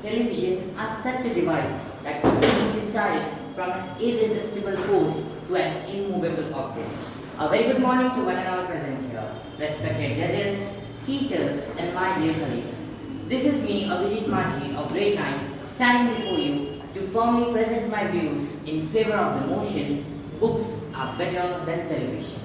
television as such a device that can lead the child from an irresistible force to an immovable object. A very good morning to one and all present here, respected judges, teachers, and my dear colleagues. This is me, Abhijit Maji of grade 9, standing before you to firmly present my views in favor of the motion books are better than television.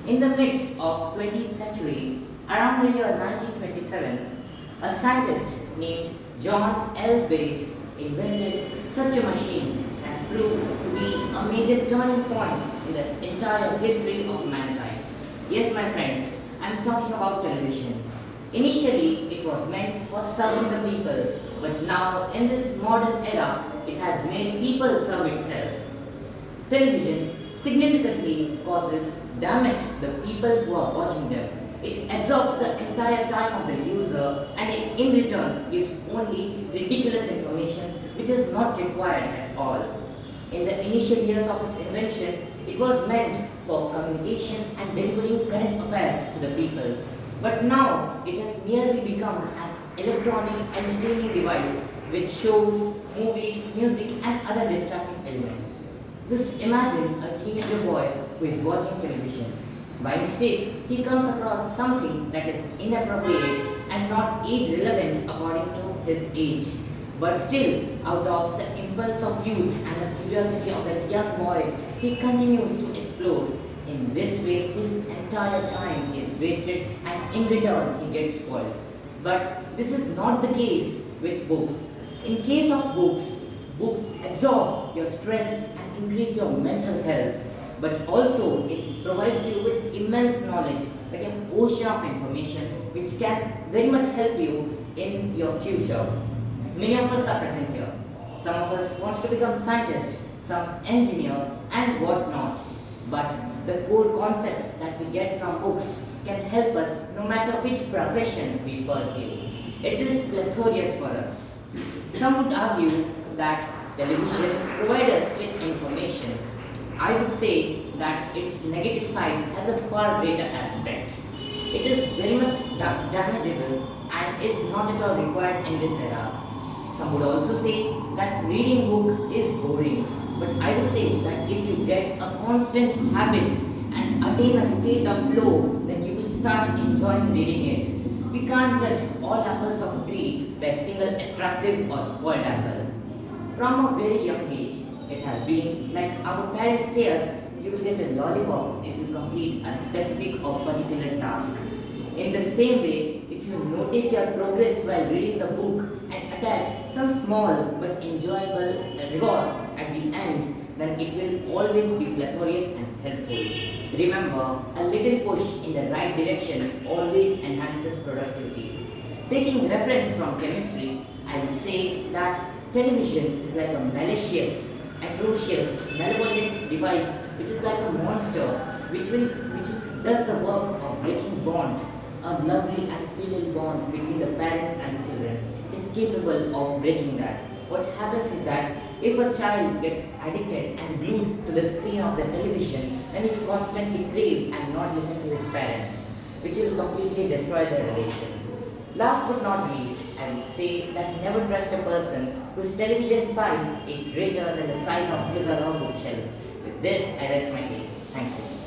In the midst of 20th century, around the year 1927, a scientist named John L. Babbage invented such a machine that proved to be a major turning point in the entire history of mankind. Yes, my friends, I am talking about television. Initially, it was meant for serving the people, but now in this modern era, it has made people serve itself. Television significantly causes damage to the people who are watching them. It absorbs the entire time of the user and in return gives only ridiculous information which is not required at all. In the initial years of its invention, it was meant for communication and delivering current affairs to the people. But now it has merely become an electronic entertaining device with shows, movies, music and other distracting elements. Just imagine a teenager boy who is watching television. By mistake, he comes across something that is inappropriate and not age relevant according to his age. But still, out of the impulse of youth and the curiosity of that young boy, he continues to explore. In this way, his entire time is wasted and in return, he gets spoiled. But this is not the case with books. In case of books, books absorb your stress and increase your mental health. But also, it provides you with immense knowledge, like an ocean of information, which can very much help you in your future. Many of us are present here. Some of us want to become scientists, some engineer, and whatnot. But the core concept that we get from books can help us no matter which profession we pursue. It is plethorious for us. Some would argue that television provides us with information. I would say that its negative side has a far greater aspect. It is very much damageable and is not at all required in this era. Some would also say that reading book is boring, but I would say that if you get a constant habit and attain a state of flow, then you will start enjoying reading it. We can't judge all apples of a tree by a single attractive or spoiled apple. From a very young age, it has been like our parents say us, you will get a lollipop if you complete a specific or particular task. In the same way, if you notice your progress while reading the book and attach some small but enjoyable reward at the end, then it will always be plethorious and helpful. Remember, a little push in the right direction always enhances productivity. Taking reference from chemistry, I would say that television is like a malicious, atrocious, malevolent device which is like a monster which does the work of breaking bond, a lovely and filial bond between the parents and children is capable of breaking that. What happens is that if a child gets addicted and glued to the screen of the television, then he constantly crave and not listen to his parents, which will completely destroy their relation. Last but not least, I would say that never trust a person whose television size is greater than the size of his or her bookshelf. With this, I rest my case. Thank you.